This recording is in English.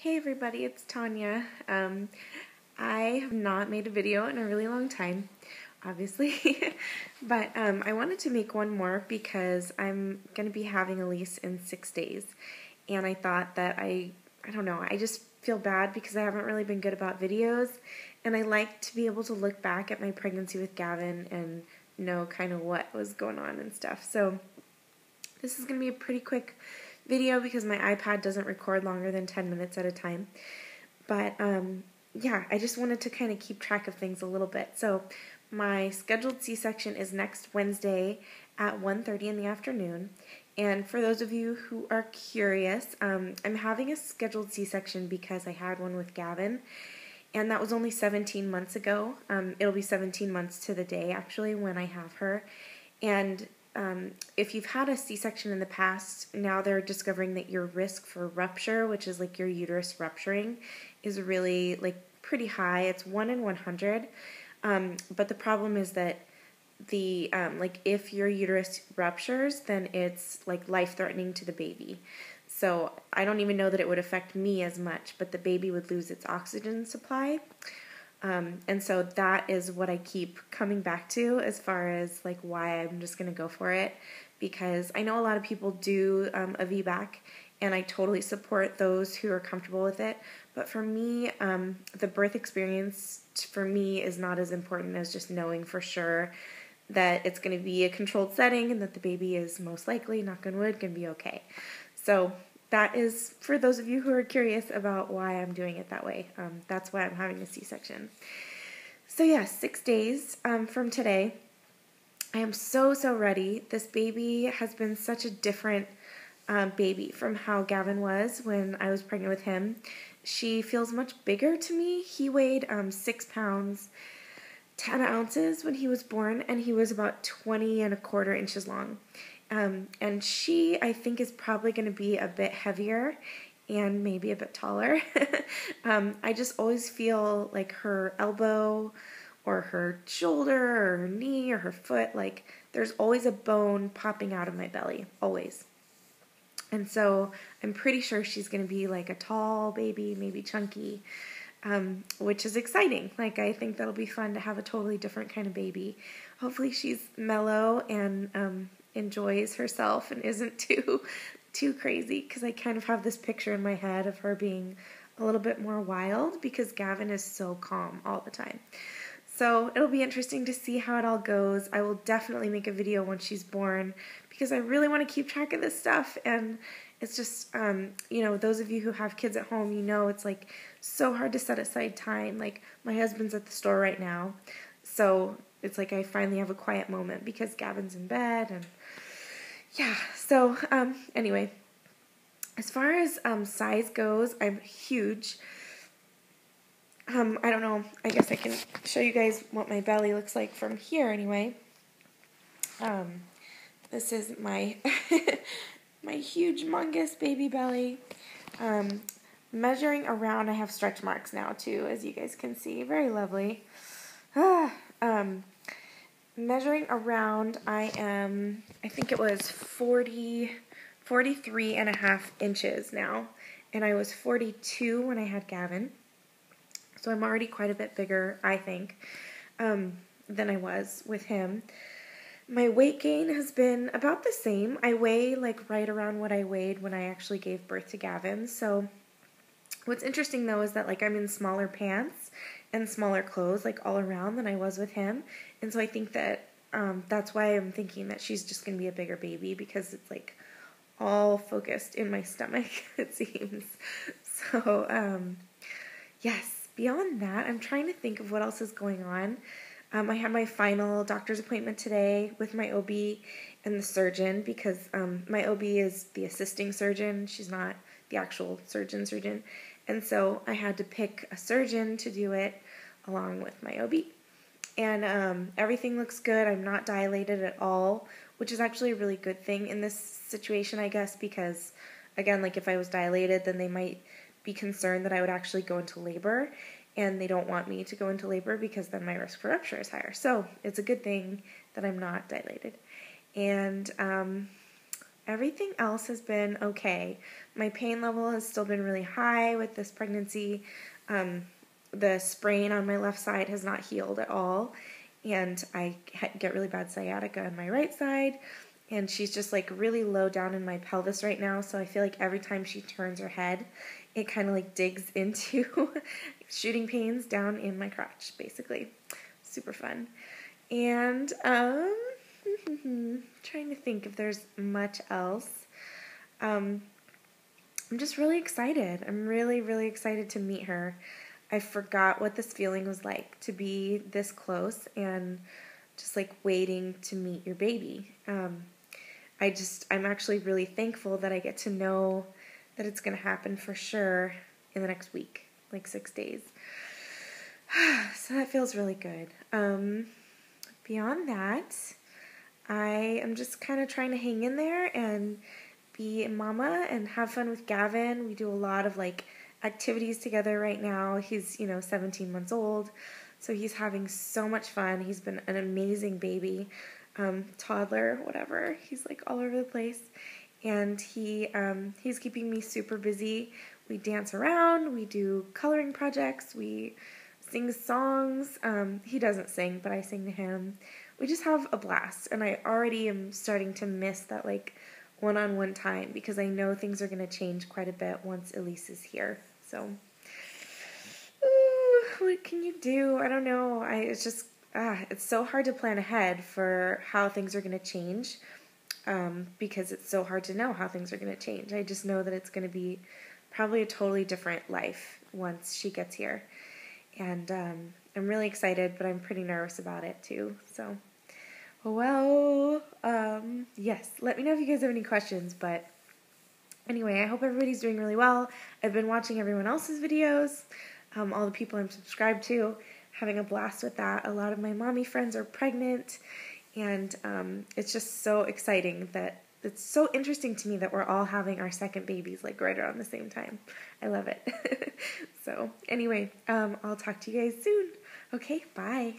Hey everybody, it's Tanya. I have not made a video in a really long time, obviously, but I wanted to make one more because I'm going to be having Elise in 6 days, and I thought that I don't know, I just feel bad because I haven't really been good about videos, and I like to be able to look back at my pregnancy with Gavin and know kind of what was going on and stuff. So this is going to be a pretty quick video because my iPad doesn't record longer than 10 minutes at a time. But yeah, I just wanted to kind of keep track of things a little bit. So my scheduled C-section is next Wednesday at 1:30 in the afternoon. And for those of you who are curious, I'm having a scheduled C-section because I had one with Gavin. And that was only 17 months ago. It'll be 17 months to the day, actually, when I have her. And if you've had a C-section in the past, now they're discovering that your risk for rupture, which is like your uterus rupturing, is really like pretty high. It's 1 in 100. But the problem is that the like if your uterus ruptures, then it's like life-threatening to the baby. So I don't even know that it would affect me as much, but the baby would lose its oxygen supply. And so that is what I keep coming back to as far as like why I'm just going to go for it, because I know a lot of people do a VBAC, and I totally support those who are comfortable with it. But for me, the birth experience for me is not as important as just knowing for sure that it's going to be a controlled setting and that the baby is most likely, knock on wood, going to be okay. So that is for those of you who are curious about why I'm doing it that way. That's why I'm having a C-section. So yeah, 6 days from today. I am so ready. This baby has been such a different baby from how Gavin was when I was pregnant with him. She feels much bigger to me. He weighed 6 pounds, 10 ounces when he was born, and he was about 20¼ inches long. And she, I think, is probably going to be a bit heavier and maybe a bit taller. I just always feel like her elbow or her shoulder or her knee or her foot, like there's always a bone popping out of my belly, always. And so I'm pretty sure she's going to be like a tall baby, maybe chunky, which is exciting. Like, I think that'll be fun to have a totally different kind of baby. Hopefully she's mellow and enjoys herself and isn't too crazy, because I kind of have this picture in my head of her being a little bit more wild because Gavin is so calm all the time. So it'll be interesting to see how it all goes. I will definitely make a video once she's born because I really want to keep track of this stuff, and it's just, you know, those of you who have kids at home, you know it's like so hard to set aside time. Like, my husband's at the store right now, so it's like I finally have a quiet moment because Gavin's in bed, and yeah, so anyway, as far as size goes, I'm huge. I don't know, I guess I can show you guys what my belly looks like from here anyway. This is my my huge, humongous baby belly. Measuring around, I have stretch marks now too, as you guys can see. Very lovely. Measuring around, I am, I think it was 43½ inches now, and I was 42 when I had Gavin. So I'm already quite a bit bigger, I think, than I was with him. My weight gain has been about the same. I weigh like right around what I weighed when I actually gave birth to Gavin. So what's interesting though is that like I'm in smaller pants and smaller clothes like all around than I was with him. And so I think that that's why I'm thinking that she's just going to be a bigger baby, because it's like all focused in my stomach, it seems. So yes. Beyond that, I'm trying to think of what else is going on. I had my final doctor's appointment today with my OB and the surgeon, because my OB is the assisting surgeon. She's not the actual surgeon. And so I had to pick a surgeon to do it along with my OB. And everything looks good. I'm not dilated at all, which is actually a really good thing in this situation, I guess, because, again, like if I was dilated, then they might be concerned that I would actually go into labor, and they don't want me to go into labor because then my risk for rupture is higher. So it's a good thing that I'm not dilated. And everything else has been okay. My pain level has still been really high with this pregnancy. The sprain on my left side has not healed at all, and I get really bad sciatica on my right side, and she's just like really low down in my pelvis right now, so I feel like every time she turns her head, it kind of like digs into shooting pains down in my crotch, basically. Super fun. And trying to think if there's much else. I'm just really excited. I'm really, really excited to meet her. I forgot what this feeling was like to be this close and just like waiting to meet your baby. I'm actually really thankful that I get to know that it's going to happen for sure in the next week, like 6 days. So that feels really good. Beyond that, I am just kind of trying to hang in there and be a mama and have fun with Gavin. We do a lot of like activities together right now. He's, 17 months old, so he's having so much fun. He's been an amazing baby, toddler, whatever. He's like all over the place, and he's keeping me super busy. We dance around, we do coloring projects, we sing songs. He doesn't sing, but I sing to him. We just have a blast, and I already am starting to miss that like one-on-one time because I know things are going to change quite a bit once Elise is here. So, what can you do? I don't know. It's just, it's so hard to plan ahead for how things are going to change because it's so hard to know how things are going to change. I just know that it's going to be probably a totally different life once she gets here. And I'm really excited, but I'm pretty nervous about it too. So, well, yes, let me know if you guys have any questions, but anyway, I hope everybody's doing really well. I've been watching everyone else's videos, all the people I'm subscribed to, having a blast with that. A lot of my mommy friends are pregnant, and it's just so exciting that it's so interesting to me that we're all having our second babies like right around the same time. I love it. So anyway, I'll talk to you guys soon. Okay, bye.